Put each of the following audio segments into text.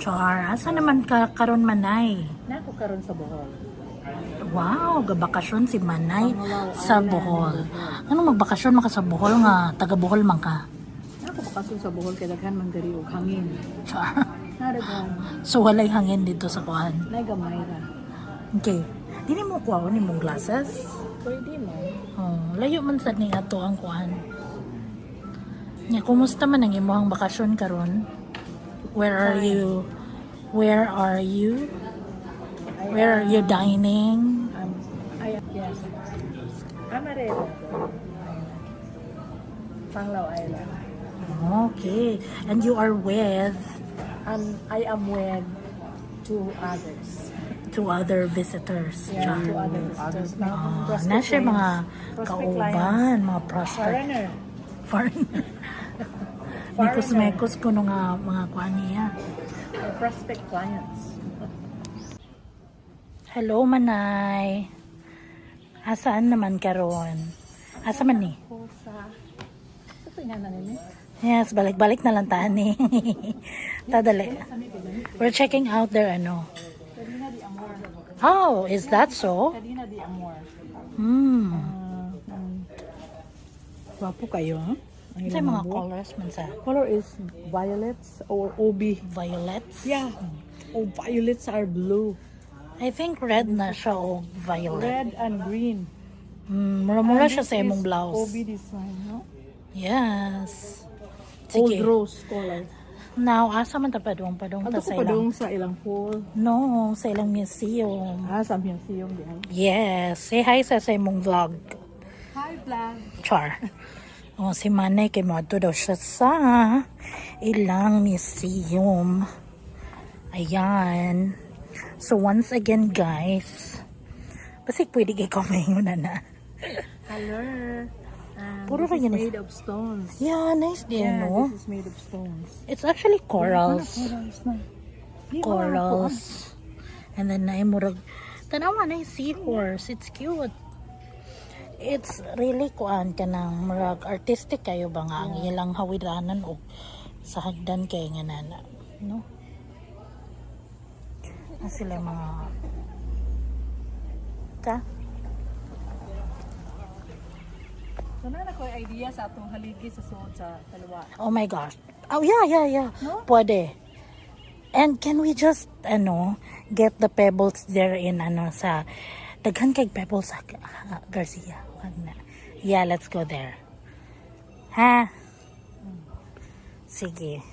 Char, asa naman ka karon Manay? Nako karon sa Bohol. Wow, gabakasyon si Manay sa Bohol. Ano magbakasyon maka sa Bohol nga taga Bohol man ka? Nako bakasyon sa Bohol kay daghan man diri og hangin. Char. Nadagan. So walay hangin dito sa kuan. Nay gamay ra. Okay. Dili mo kuha ni mong glasses? Pwede mo. Oh, layo man sad ni ato ang kuan. Nya kumusta man ang imong bakasyon karon? Where are you? Where are you? Where are you dining? Yes. Amarelo. Panglao Island. Okay. And you are with I am with two others. two other visitors. Yeah, Char. two other visitors. Now, prospect Na siya mga prospect kauban, mga prospect. Foreigner. Foreigner. Mikos-mekos ko nung mga kuan niya. Prospect clients. Hello, Manay. Asaan naman karon? Asa man ni? Ako sa... Ito nga na nini? Yes, balik-balik na lang tani. Tadali. We're checking out their ano. Kadina di Amor. Oh, is that so? Kadina di Amor. Hmm. Wapo kayo, ha? Ang Sa ilang mga buhok. colors man sa Color is violets or OB. violets. Yeah. Oh, violets are blue. I think red na siya o violet. Red and green. Mura-mura And siya this sa imong is blouse. OB design, no? Yes. Old Sige. rose color. Now, asa man ta padung ta Ato sa ko pa ilang. dong sa ilang pool. No, sa ilang museum. Sa museum di ay. Yes. Say hi sa imong vlog. Hi, vlog. Char. O, si Manay kay Mato daw siya sa ilang museum. Ayan. So, once again, guys, basi pwede kay kumain na. Color. Puro This is ganyan. made of stones. Yeah, nice din, Yeah, no? this is made of stones. It's actually corals. Corals na. Di ba Corals. And then, naimurag, tanawa na yung seahorse. It's cute. It's really kuan ka ng murag artistic kayo ba nga ang ilang hawidanan o sa hagdan kay nga nana, no? Na sila mga ta? So na ko idea sa atong haligi sa suod sa kaliwa. Oh my gosh. Oh yeah. No? Pwede. And can we just get the pebbles there in sa daghan kay pebbles sa Garcia. Yeah, let's go there. Ha? Sige.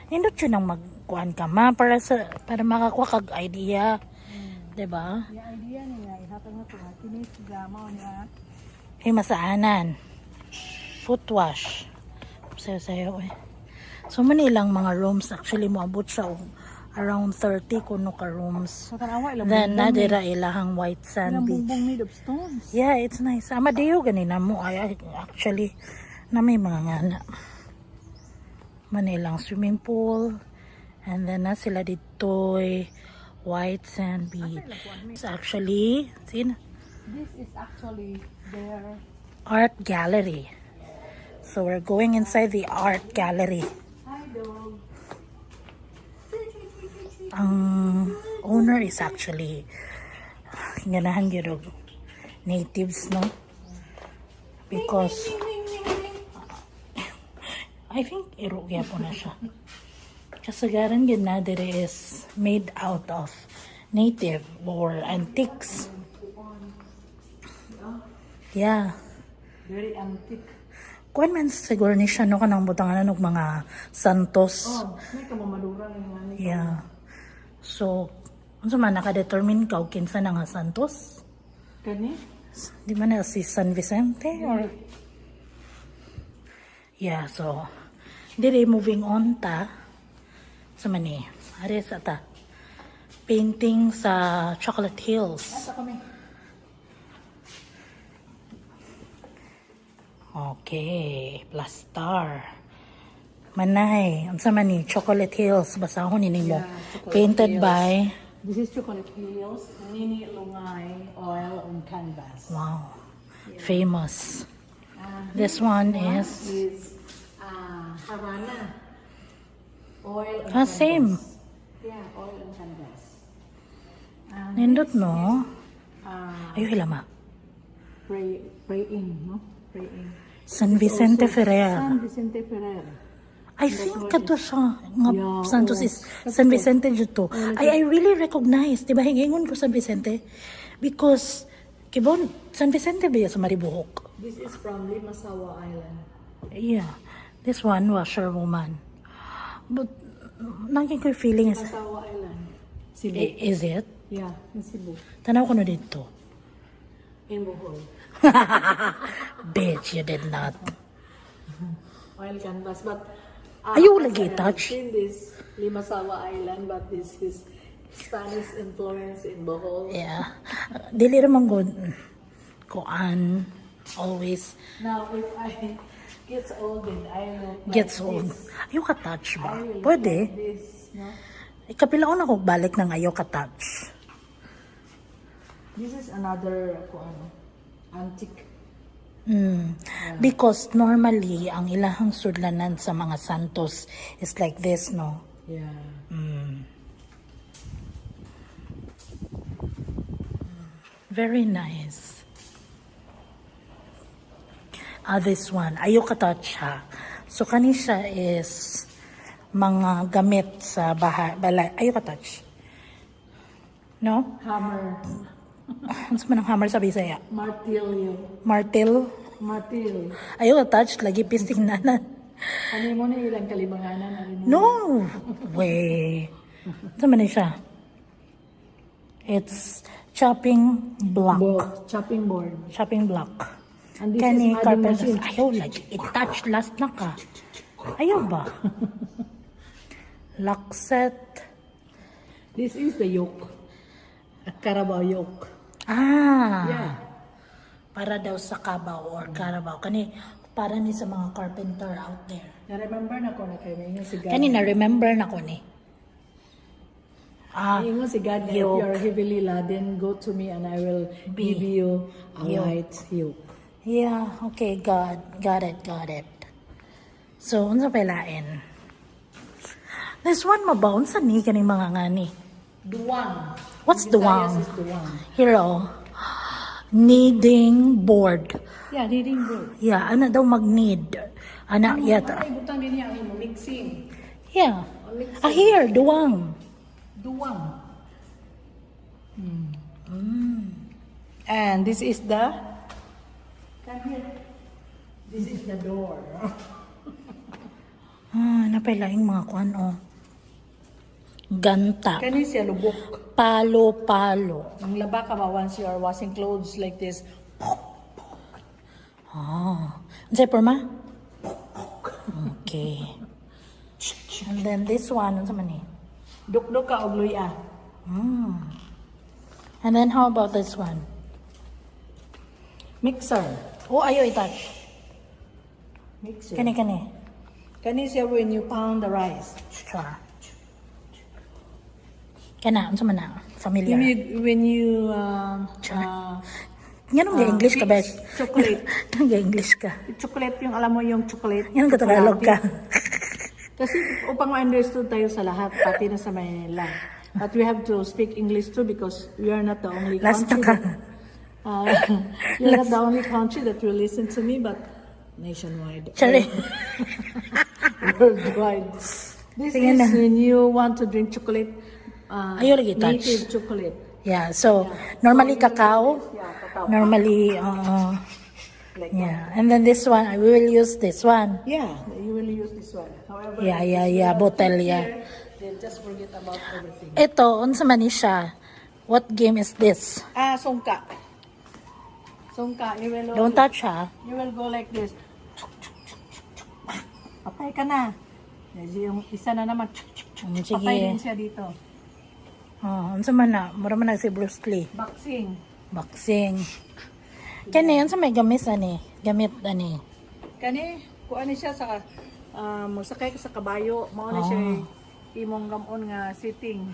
Nindot yun ang magkuhan ka ma para makakuha kag idea. Diba? Yung idea niya, ihatag na ito. Tinis, gama niya. Masaanan. Foot wash. Sayo eh. So manilang mga rooms actually moabot siya around 30 kuno ka rooms. So tanawa, ilang Then bumbong nadira ilahang white sand ilang beach. bumbong made of stones. Yeah, it's nice. Amadeo ganina mo ay actually na may mga ngana. Manilang swimming pool. And then na sila dito'y white sand beach. It's actually, see, This is actually their art gallery. So we're going inside the art gallery. hi dog. Ang owner is actually ganahan gyud natives, no? Because I think irugya po na siya. Kasagaran gyud na dire is made out of native or antiques. Yeah. Very antique. Kuan man siguro ni siya no kanang butangan og mga santos. Oh, may kamamadura ng Yeah. So, unsa man naka-determine ka og kinsa na nga santos? Kani? Di man na si San Vicente or yeah, so dire moving on ta sa mani. Are sa ta. Painting sa Chocolate Hills. Asa kami. Okay, plus star. Manay, unsa man ni Chocolate Hills basahon ni mo. Yeah, Chocolate Painted Hills. by This is Chocolate Hills, Nini Lungay oil on canvas. wow. Famous. This one is Havana. Oil and Ah, canvas. same. Yeah, oil and canvas. Nindot, no? Uh, Ayaw hilama. praying, no? Praying. San Vicente Also, Ferrer. San Vicente Ferrer. I think kato siya nga Yeah, Santos oo. is San Vicente dito. I really recognize, diba hingingon ko San Vicente because kibon San Vicente ba sa Maribohok? This is from Limasawa Island. Yeah. This one washerwoman. But naging ko feeling is Limasawa Island. Cebu. is it? Yeah, in Cebu. Tanaw ko na dito. In Bohol. Bitch, you did not. Oil canvas. But Ayaw as lagi I touch. seen this Limasawa Island, but this is Spanish influence in Bohol. Yeah. Dili naman good. Kuan. Always Now, if I gets old and I will like gets old. this, Ayaw ka touch ba? I will Pwede. like this, no? Ikapilaon ako balik ng ayaw ka touch. This is another antique. Because normally, ang ilahang sudlanan sa mga santos is like this, no? Yeah. Very nice. This one, ayaw ka touch ha. So, kani siya is mga gamit sa balay. Ayaw ka touch. No? Hammer. Ano sa manang hammer sa Bisaya? Martilyo. Martil. Martil. Ayaw ka touch, lagi pisting nanan. Ano mo na ilang kalimanganan? Ano mo? No! Way. Ano man siya? It's chopping block. Chopping board. Chopping block. And this Kani is adding carpenter. machine. Ayaw lagi. I-touch last na ka. Ayaw ba? Lock set. This is the yoke. A Carabao yoke. Ah. Yeah. Para daw sa Cabao or Carabao. Kani, para ni sa mga carpenter out there. Na-remember na ko na kayo ngayon si God. Kani na-remember na ko ni. Ngayon si God, if yoke. you are heavily laden, go to me and I will give you a Yoke. light yoke. Yeah, okay, got it. So, unsa palain? This one mabaon sa ni kaning mga ngani. Duwang. What's In Visayas duwang? is duwang. Hero. Kneading board. Yeah, kneading board. Yeah, ana daw mag-knead. Ana, yata. Ay, butang din niya ang mixing. Yeah. Here, duwang. Duwang. And this is the... Come here. This is the door. Napailaing mga kuan, oh. Ganta. Kani siya lubok. Palo. Ang laba ka ba once you are washing clothes like this? Unsay porma? Okay. And then this one, unsa man ni? Dukdok ka og luya. And then how about this one? Mixer. Oh, ayaw i-touch. Mixer. Kani. Kani siya when you pound the rice. Sure. Kana, unsa man na? Familiar. When you Yan ang English ka, mix bes. chocolate. Ang English ka. Chocolate yung alam mo yung chocolate. Yan ang Tagalog ka. Kasi upang ma-understood tayo sa lahat, pati na sa Manila. But we have to speak English too because we are not the only Last country. na ka. You're not the only country that will listen to me, but nationwide. Sorry. Worldwide. This Sige is na. when you want to drink chocolate. Ayaw lagi touch. Native chocolate. Yeah, so normally cacao. Yeah, cacao. Normally, Like yeah. And then this one, we will use this one. Yeah, you will use this one. However, Yeah. Bottle, yeah. here, then just forget about everything. Ito, unsa man ni siya? What game is this? Sungka. Sungka, you will Don't touch, ha? You will go like this. Patay ka na. Yung isa na naman. Sige. Patay din siya dito. Unsa man na? Mura man na si Bruce Lee. Boxing. Kani, unsa may gamis ani? Gamit ani. Kani, kuha ni siya sa magsakay ka sa kabayo. Mao na siya imong gamon nga sitting.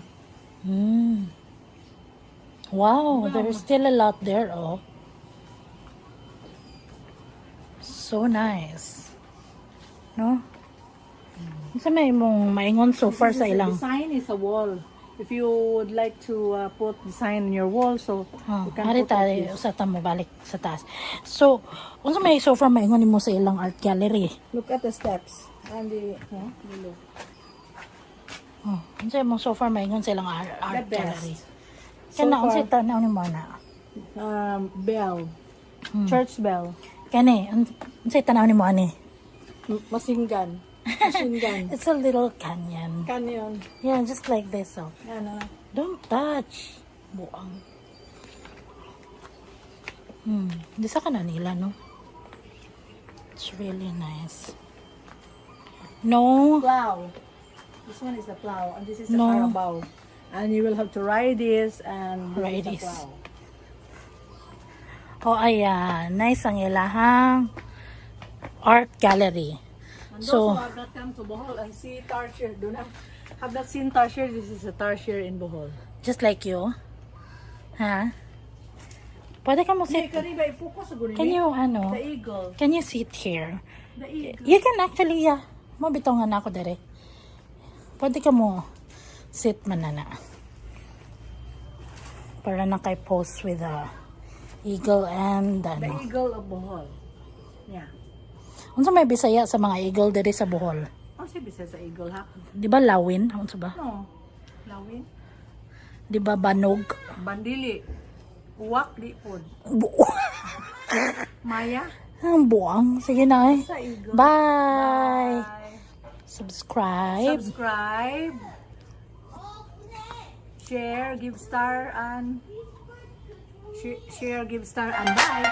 Wow, there's still a lot there, oh. So nice. No? Sa may mong maingon so far sa This is a ilang. design is a wall. If you would like to put design in your wall, so you can Hari put like tayo this. sa tamo balik sa taas. So, kung sa may so far maingon mo sa ilang art gallery. Look at the steps and the below. Unsa mo so far maingon sa ilang art The gallery. best. Kana So unsa far, tanaw ni mo na? bell, church bell, Kani unsa tanaw ni mo ani? machine gun, machine gun, It's a little canyon. canyon. Yeah, just like this. So, Yan, don't touch. Buang. Di sa kana nila, no? It's really nice. No. plow. This one is the plow, and this is the No. carabao. And you will have to ride this and this Ride is the this. plow. Oh, ayan. Nice ang ilahang art gallery. And So- those who have not come to Bohol and see tarsier, do not have not seen tarsier. This is a tarsier in Bohol. Just like you. Ha? Pwede ka mo sit. Kariba, i-focus sa Can you, ano, The eagle. can you sit here? The eagle. You can actually, yeah. Mabitongan ako dere. Pwede ka mo sit man na. Para na kay pose with the eagle and The ano. eagle of Bohol. Yeah. Unsa may bisaya sa mga eagle dere sa Bohol? Ano siya bisa sa eagle, ha? Di ba lawin? Unsa ba? No. Lawin. Di ba banog? Bandili. Uwak di pod. Maya. Ang buang. Sige na eh. Sa eagle. Bye. Bye. Subscribe. Subscribe. Share, give star, and share, give star, and bye.